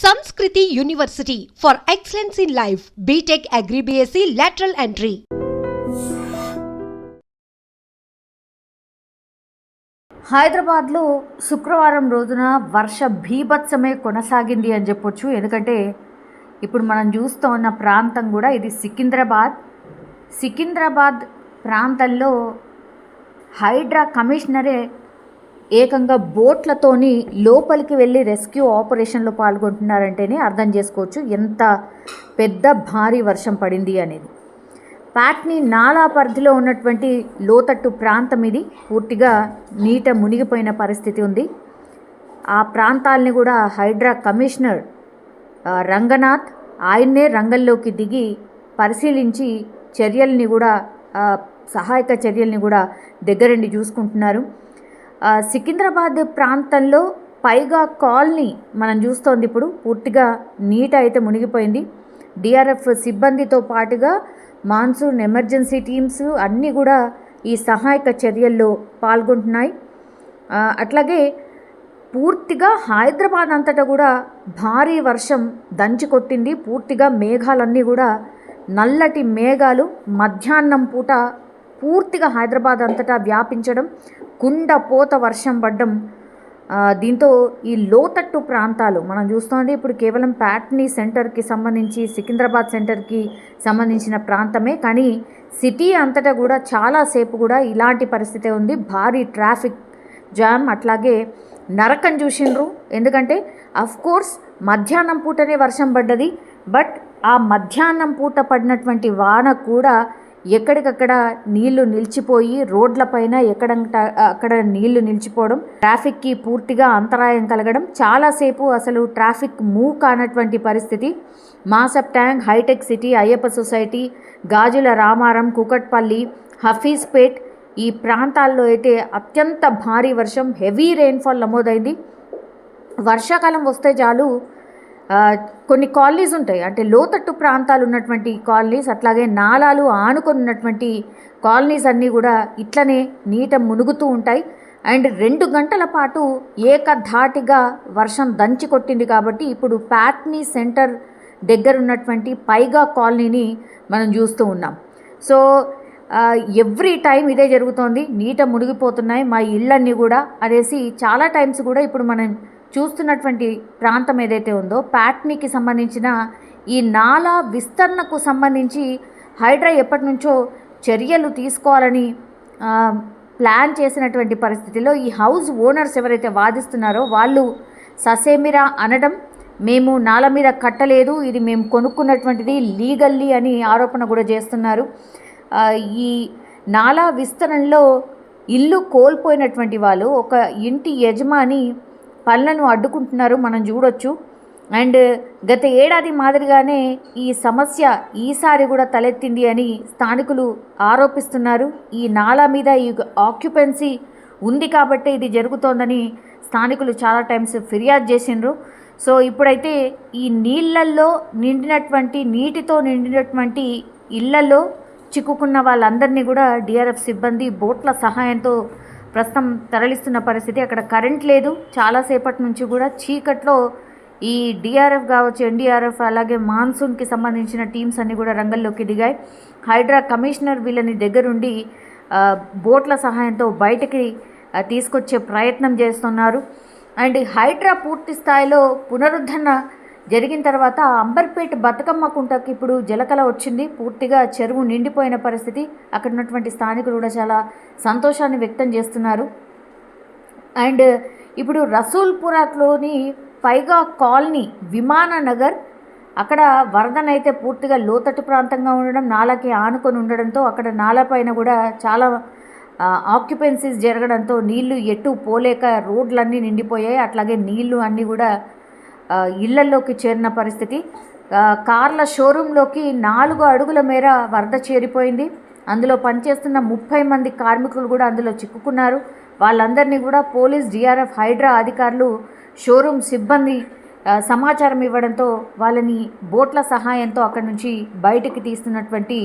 Sanskriti University for Excellence in Life, BTech Agri BSc Lateral Entry. హైదరాబాద్లో శుక్రవారం రోజున వర్ష భీభత్సమే కొనసాగింది అని చెప్పొచ్చు. ఎందుకంటే ఇప్పుడు మనం చూస్తూ ఉన్న ప్రాంతం కూడా ఇది సికింద్రాబాద్ ప్రాంతంలో హైడ్రా కమిషనరే ఏకంగా బోట్లతోని లోపలికి వెళ్ళి రెస్క్యూ ఆపరేషన్లో పాల్గొంటున్నారంటేనే అర్థం చేసుకోవచ్చు ఎంత పెద్ద భారీ వర్షం పడింది అనేది. ప్యాట్నీ నాలా పరిధిలో ఉన్నటువంటి లోతట్టు ప్రాంతం ఇది పూర్తిగా నీట మునిగిపోయిన పరిస్థితి ఉంది. ఆ ప్రాంతాలని కూడా హైడ్రా కమిషనర్ రంగనాథ్ ఆయన్నే రంగంలోకి దిగి పరిశీలించి చర్యల్ని కూడా సహాయక చర్యల్ని కూడా దగ్గరుండి చూసుకుంటున్నారు. సికింద్రాబాద్ ప్రాంతంలో పైగా కాలనీ మనం చూస్తోంది ఇప్పుడు పూర్తిగా నీట అయితే మునిగిపోయింది. డిఆర్ఎఫ్ సిబ్బందితో పాటుగా మాన్సూన్ ఎమర్జెన్సీ టీమ్స్ అన్నీ కూడా ఈ సహాయక చర్యల్లో పాల్గొంటున్నాయి. అట్లాగే పూర్తిగా హైదరాబాద్ అంతటా కూడా భారీ వర్షం దంచి కొట్టింది. పూర్తిగా మేఘాలన్నీ కూడా నల్లటి మేఘాలు మధ్యాహ్నం పూట పూర్తిగా హైదరాబాద్ అంతటా వ్యాపించడం, కుండపోత వర్షం పడ్డం. దీంతో ఈ లోతట్టు ప్రాంతాలు మనం చూస్తోంది ఇప్పుడు కేవలం ప్యాట్నీ సెంటర్కి సంబంధించి సికింద్రాబాద్ సెంటర్కి సంబంధించిన ప్రాంతమే, కానీ సిటీ అంతటా కూడా చాలాసేపు కూడా ఇలాంటి పరిస్థితే ఉంది. భారీ ట్రాఫిక్ జామ్, అట్లాగే నరకం చూసిండ్రు. ఎందుకంటే అఫ్కోర్స్ మధ్యాహ్నం పూటనే వర్షం పడ్డది, బట్ ఆ మధ్యాహ్నం పూట పడినటువంటి వాన కూడా ఎక్కడికక్కడ నీళ్లు నిలిచిపోయి రోడ్లపైన అక్కడ నీళ్లు నిలిచిపోవడం, ట్రాఫిక్కి పూర్తిగా అంతరాయం కలగడం, చాలాసేపు అసలు ట్రాఫిక్ మూవ్ కానటువంటి పరిస్థితి. మాసప్ ట్యాంక్, హైటెక్ సిటీ, అయ్యప్ప సొసైటీ, గాజుల రామారం, కుకట్పల్లి, హఫీజ్పేట్ ఈ ప్రాంతాల్లో అయితే అత్యంత భారీ వర్షం, హెవీ రెయిన్ఫాల్ నమోదైంది. వర్షాకాలం వస్తే చాలు కొన్ని కాలనీస్ ఉంటాయి, అంటే లోతట్టు ప్రాంతాలు ఉన్నటువంటి కాలనీస్, అట్లాగే నాలాలు ఆనుకొని ఉన్నటువంటి కాలనీస్ అన్నీ కూడా ఇట్లనే నీట మునుగుతూ ఉంటాయి. అండ్ 2 గంటల పాటు ఏకధాటిగా వర్షం దంచి కొట్టింది. కాబట్టి ఇప్పుడు ప్యాట్నీ సెంటర్ దగ్గర ఉన్నటువంటి పైగా కాలనీని మనం చూస్తూ ఉన్నాం. సో ఎవ్రీ టైం ఇదే జరుగుతోంది, నీట మునిగిపోతున్నాయి మా ఇళ్ళన్నీ కూడా అనేసి చాలా టైమ్స్ కూడా ఇప్పుడు మనం చూస్తున్నటువంటి ప్రాంతం ఏదైతే ఉందో ప్యాట్నీకి సంబంధించిన ఈ నాలా విస్తరణకు సంబంధించి హైడ్రా ఎప్పటి నుంచో చర్యలు తీసుకోవాలని ప్లాన్ చేసినటువంటి పరిస్థితిలో ఈ హౌస్ ఓనర్స్ ఎవరైతే వాదిస్తున్నారో వాళ్ళు ససేమిరా అనడం, మేము నాల మీద కట్టలేదు, ఇది మేము కొనుక్కున్నటువంటిది లీగల్లీ అని ఆరోపణ కూడా చేస్తున్నారు. ఈ నాలా విస్తరణలో ఇల్లు కోల్పోయినటువంటి వాళ్ళు ఒక ఇంటి యజమాని పనులను అడ్డుకుంటున్నారు మనం చూడొచ్చు. అండ్ గత ఏడాది మాదిరిగానే ఈ సమస్య ఈసారి కూడా తలెత్తింది అని స్థానికులు ఆరోపిస్తున్నారు. ఈ నాలా మీద ఈ ఆక్యుపెన్సీ ఉంది కాబట్టి ఇది జరుగుతోందని స్థానికులు చాలా టైమ్స్ ఫిర్యాదు చేసిండ్రు. సో ఇప్పుడైతే ఈ నీటితో నిండినటువంటి ఇళ్లలో చిక్కుకున్న వాళ్ళందరినీ కూడా డిఆర్ఎఫ్ సిబ్బంది బోట్ల సహాయంతో ప్రస్తుతం తరలిస్తున్న పరిస్థితి. అక్కడ కరెంట్ లేదు, చాలాసేపటి నుంచి కూడా చీకట్లో ఈ డిఆర్ఎఫ్ కావచ్చు, ఎన్డీఆర్ఎఫ్, అలాగే మాన్సూన్కి సంబంధించిన టీమ్స్ అన్నీ కూడా రంగంలోకి దిగాయి. హైడ్రా కమిషనర్ వీళ్ళని దగ్గరుండి బోట్ల సహాయంతో బయటికి తీసుకొచ్చే ప్రయత్నం చేస్తున్నారు. అండ్ హైడ్రా పూర్తి స్థాయిలో పునరుద్ధరణ జరిగిన తర్వాత అంబర్పేట బతుకమ్మ కుంటకి ఇప్పుడు జలకళ వచ్చింది, పూర్తిగా చెరువు నిండిపోయిన పరిస్థితి. అక్కడ ఉన్నటువంటి స్థానికులు కూడా చాలా సంతోషాన్ని వ్యక్తం చేస్తున్నారు. అండ్ ఇప్పుడు రసూల్పురాలోని పైగా కాలనీ, విమాననగర్, అక్కడ వరదనైతే పూర్తిగా లోతట్టు ప్రాంతంగా ఉండడం, నాలాకి ఆనుకొని ఉండడంతో అక్కడ నాలా పైన కూడా చాలా ఆక్యుపెన్సీస్ జరగడంతో నీళ్లు ఎటు పోలేక రోడ్లన్నీ నిండిపోయాయి. అట్లాగే నీళ్లు అన్నీ కూడా ఇళ్లల్లోకి చేరిన పరిస్థితి. కార్ల షోరూంలోకి 4 అడుగుల మేర వరద చేరిపోయింది. అందులో పనిచేస్తున్న 30 మంది కార్మికులు కూడా అందులో చిక్కుకున్నారు. వాళ్ళందరినీ కూడా పోలీస్, డిఆర్ఎఫ్, హైడ్రా అధికారులు, షోరూమ్ సిబ్బంది సమాచారం ఇవ్వడంతో వాళ్ళని బోట్ల సహాయంతో అక్కడి నుంచి బయటికి తీస్తున్నటువంటి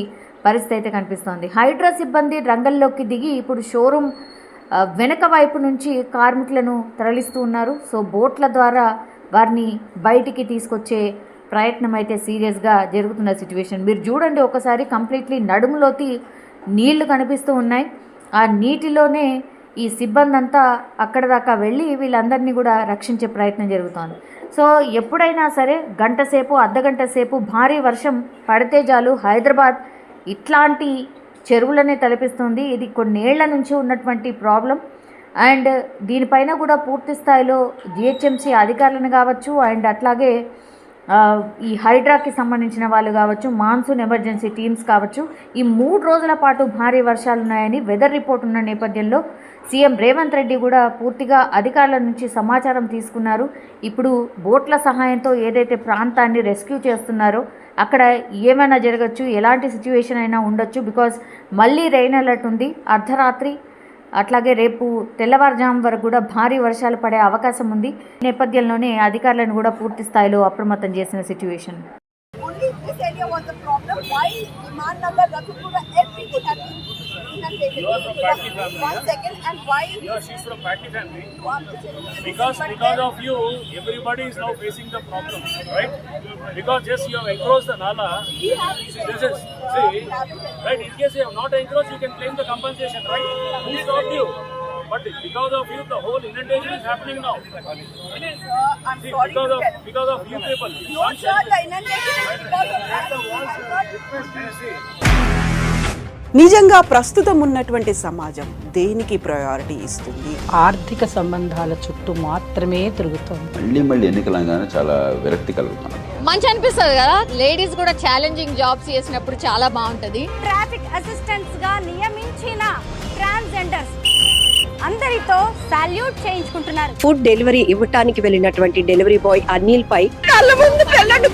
పరిస్థితి అయితే కనిపిస్తోంది. హైడ్రా సిబ్బంది రంగంలోకి దిగి ఇప్పుడు షోరూమ్ వెనక వైపు నుంచి కార్మికులను తరలిస్తూ ఉన్నారు. సో బోట్ల ద్వారా వారిని బయటికి తీసుకొచ్చే ప్రయత్నం అయితే సీరియస్గా జరుగుతున్న సిచ్యువేషన్. మీరు చూడండి ఒకసారి, కంప్లీట్లీ నడుములోకి నీళ్లు కనిపిస్తూ ఉన్నాయి. ఆ నీటిలోనే ఈ సిబ్బంది అంతా అక్కడ దాకా వెళ్ళి వీళ్ళందరినీ కూడా రక్షించే ప్రయత్నం జరుగుతోంది. సో ఎప్పుడైనా సరే గంట సేపు, అర్ధగంట సేపు భారీ వర్షం పడితే చాలు హైదరాబాద్ ఇట్లాంటి చెరువులనే తలపిస్తుంది. ఇది కొన్నేళ్ల నుంచి ఉన్నటువంటి ప్రాబ్లం. అండ్ దీనిపైన కూడా పూర్తి స్థాయిలో జిహెచ్ఎంసీ అధికారులను కావచ్చు, అండ్ అట్లాగే ఈ హైడ్రాకి సంబంధించిన వాళ్ళు కావచ్చు, మాన్సూన్ ఎమర్జెన్సీ టీమ్స్ కావచ్చు, ఈ 3 రోజుల పాటు భారీ వర్షాలు ఉన్నాయని వెదర్ రిపోర్ట్ ఉన్న నేపథ్యంలో సీఎం రేవంత్ రెడ్డి కూడా పూర్తిగా అధికారుల నుంచి సమాచారం తీసుకున్నారు. ఇప్పుడు బోట్ల సహాయంతో ఏదైతే ప్రాంతాన్ని రెస్క్యూ చేస్తున్నారో అక్కడ ఏమైనా జరగచ్చు, ఎలాంటి సిచ్యువేషన్ అయినా ఉండొచ్చు. బికాజ్ మళ్ళీ రెయిన్ అలర్ట్ ఉంది. అర్ధరాత్రి అట్లాగే రేపు తెల్లవారుజాము వరకు కూడా భారీ వర్షాలు పడే అవకాశం ఉంది. నేపథ్యంలోనే అధికారులను కూడా పూర్తి స్థాయిలో అప్రమత్తం చేసిన situation. Only this area was the problem. Why Imannagar, Rathupura, everything had been inundated. One second, and why? Yeah, she's from Patty family. Because of you, everybody is now facing the problem, right? Because just you have encroached the nala. we have This is see, right? In case you have not encroached, you can claim the compensation, right? Who stopped you? But because of you, the whole inundation is happening now. I'm See, sorry to tell. because of you people. No, sir, the inundation is because of that. నిజంగా ప్రస్తుతం ఉన్నటువంటి సమాజం దేనికి priority ఇస్తుంది? ఆర్థిక సంబంధాల చుట్టూ మాత్రమే తిరుగుతోంది. మళ్ళీ ఎన్నికలంగానే చాలా విరక్తి కలుగుతున్నాం. మంచి అనిపిస్తుంది కదా, లేడీస్ కూడా ఛాలెంజింగ్ జాబ్స్ చేసినప్పుడు చాలా బాగుంటది. ట్రాఫిక్ అసిస్టెంట్స్ గా నియమించిన ట్రాన్స్జెండర్స్ అందరితో సాల్యూట్ చేయించుకుంటున్నారు. ఫుడ్ డెలివరీ ఇవ్వటానికి వెళ్ళినటువంటి డెలివరీ బాయ్ అనిల్ పై కళ్ళ ముందు పెళ్ళండి